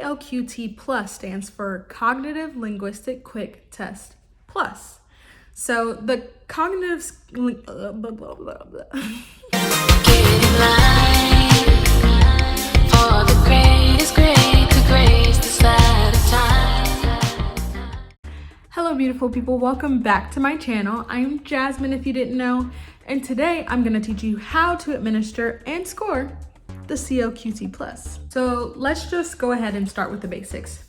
CLQT Plus stands for Cognitive Linguistic Quick Test Plus. So the cognitive Hello beautiful people, welcome back to my channel. I am Jasmine if you didn't know, and today I'm going to teach you how to administer and score the CLQT Plus. So let's just go ahead and start with the basics.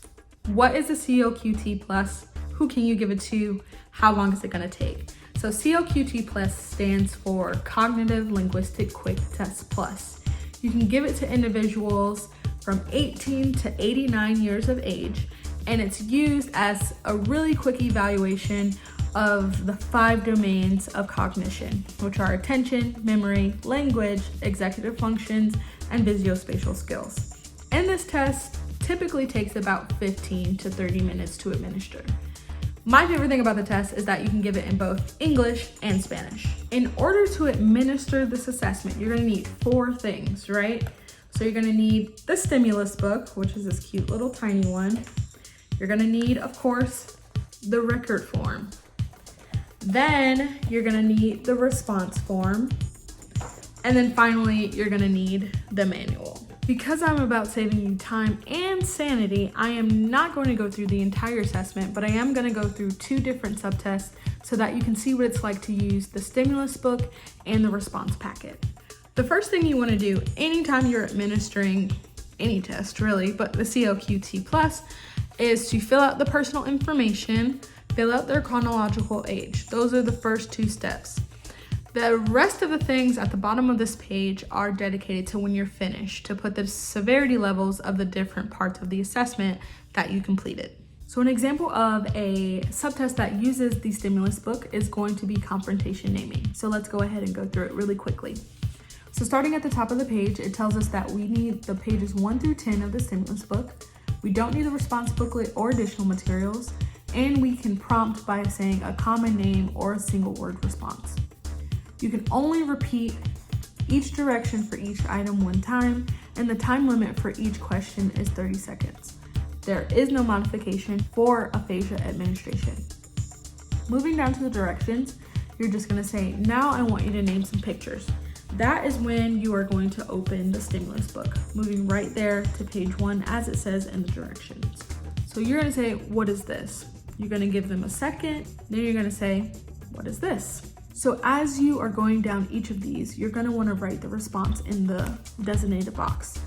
What is the CLQT Plus? Who can you give it to? How long is it going to take? So CLQT Plus stands for Cognitive Linguistic Quick Test Plus. You can give it to individuals from 18 to 89 years of age, and it's used as a really quick evaluation of the 5 domains of cognition, which are attention, memory, language, executive functions, and visuospatial skills. And this test typically takes about 15 to 30 minutes to administer. My favorite thing about the test is that you can give it in both English and Spanish. In order to administer this assessment, you're gonna need 4 things, right? So you're gonna need the stimulus book, which is this cute little tiny one. You're gonna need, of course, the record form. Then you're gonna need the response form. And then finally, you're gonna need the manual. Because I'm about saving you time and sanity, I am not going to go through the entire assessment, but I am gonna go through 2 different subtests so that you can see what it's like to use the stimulus book and the response packet. The first thing you wanna do anytime you're administering any test really, but the CLQT Plus, is to fill out the personal information, fill out their chronological age. Those are the first 2 steps. The rest of the things at the bottom of this page are dedicated to when you're finished, to put the severity levels of the different parts of the assessment that you completed. So an example of a subtest that uses the stimulus book is going to be confrontation naming. So let's go ahead and go through it really quickly. So starting at the top of the page, it tells us that we need the pages 1 through 10 of the stimulus book. We don't need a response booklet or additional materials, and we can prompt by saying a common name or a single word response. You can only repeat each direction for each item 1 time, and the time limit for each question is 30 seconds. There is no modification for aphasia administration. Moving down to the directions, you're just gonna say, now I want you to name some pictures. That is when you are going to open the stimulus book, moving right there to page 1 as it says in the directions. So you're gonna say, what is this? You're gonna give them a second, then you're gonna say, what is this? So as you are going down each of these, you're gonna wanna write the response in the designated box.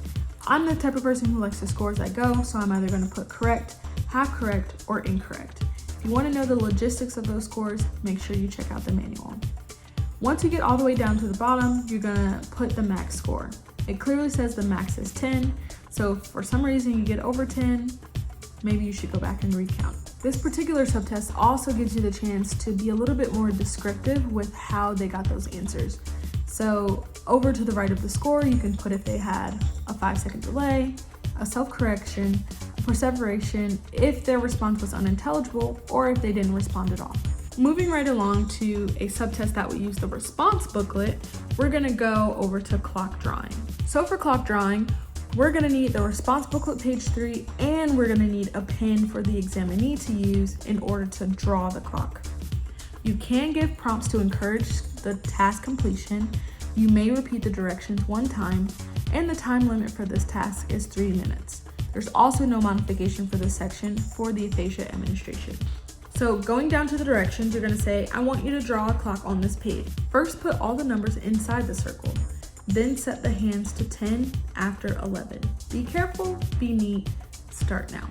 I'm the type of person who likes to score as I go, so I'm either gonna put correct, half correct, or incorrect. If you wanna know the logistics of those scores, make sure you check out the manual. Once you get all the way down to the bottom, you're gonna put the max score. It clearly says the max is 10, so if for some reason you get over 10, maybe you should go back and recount. This particular subtest also gives you the chance to be a little bit more descriptive with how they got those answers. So over to the right of the score, you can put if they had a 5-second delay, a self-correction, perseveration, if their response was unintelligible, or if they didn't respond at all. Moving right along to a subtest that will use the response booklet, we're gonna go over to clock drawing. So for clock drawing, we're gonna need the response booklet page 3, and we're gonna need a pen for the examinee to use in order to draw the clock. You can give prompts to encourage the task completion. You may repeat the directions 1 time, and the time limit for this task is 3 minutes. There's also no modification for this section for the aphasia administration. So going down to the directions, you're gonna say, I want you to draw a clock on this page. First, put all the numbers inside the circle. Then set the hands to 10 after 11. Be careful, be neat, start now.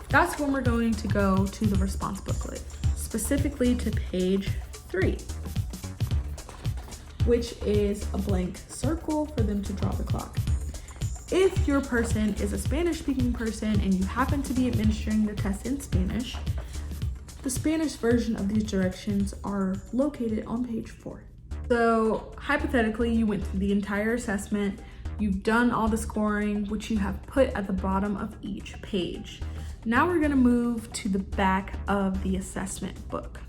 That's when we're going to go to the response booklet, specifically to page 3, which is a blank circle for them to draw the clock. If your person is a Spanish-speaking person and you happen to be administering the test in Spanish, the Spanish version of these directions are located on page 4. So hypothetically, you went through the entire assessment, you've done all the scoring, which you have put at the bottom of each page. Now we're gonna move to the back of the assessment book.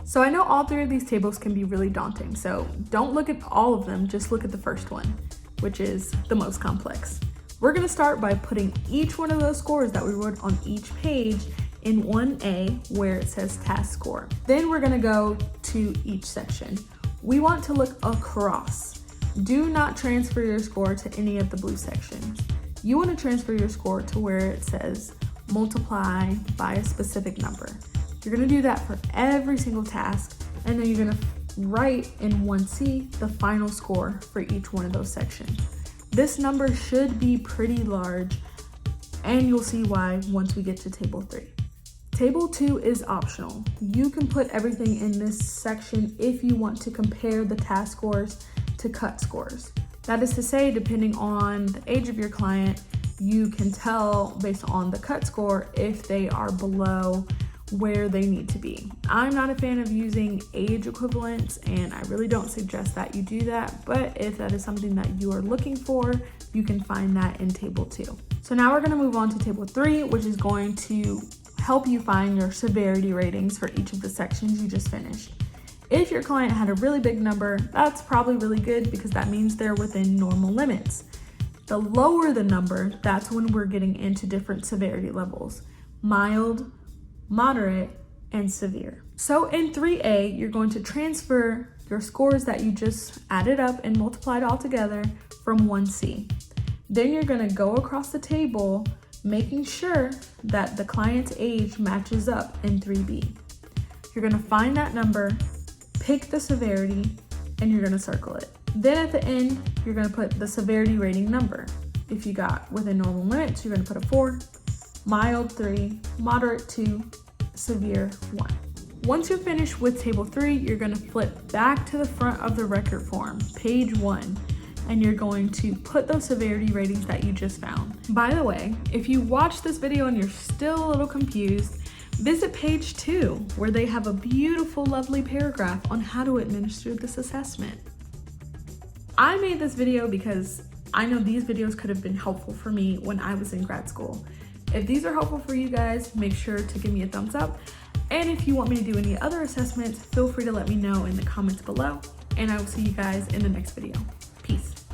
So I know all 3 of these tables can be really daunting, so don't look at all of them, just look at the first one, which is the most complex. We're gonna start by putting each one of those scores that we wrote on each page in 1A where it says task score. Then we're gonna go to each section. We want to look across. Do not transfer your score to any of the blue sections. You want to transfer your score to where it says multiply by a specific number. You're going to do that for every single task, and then you're going to write in 1C the final score for each one of those sections. This number should be pretty large, and you'll see why once we get to table 3. Table 2 is optional. You can put everything in this section if you want to compare the task scores to cut scores. That is to say, depending on the age of your client, you can tell based on the cut score if they are below where they need to be. I'm not a fan of using age equivalents, and I really don't suggest that you do that, but if that is something that you are looking for, you can find that in table 2. So now we're gonna move on to table 3, which is going to help you find your severity ratings for each of the sections you just finished. If your client had a really big number, that's probably really good because that means they're within normal limits. The lower the number, that's when we're getting into different severity levels: mild, moderate, and severe. So in 3A, you're going to transfer your scores that you just added up and multiplied all together from 1C. Then you're going to go across the table, making sure that the client's age matches up in 3B. You're going to find that number, pick the severity, and you're gonna circle it. Then at the end, you're gonna put the severity rating number. If you got within normal limits, you're gonna put a 4, mild 3, moderate 2, severe 1. Once you're finished with table 3, you're gonna flip back to the front of the record form, page 1, and you're going to put those severity ratings that you just found. By the way, if you watch this video and you're still a little confused, visit page 2, where they have a beautiful, lovely paragraph on how to administer this assessment. I made this video because I know these videos could have been helpful for me when I was in grad school. If these are helpful for you guys, make sure to give me a thumbs up. And if you want me to do any other assessments, feel free to let me know in the comments below. And I will see you guys in the next video. Peace.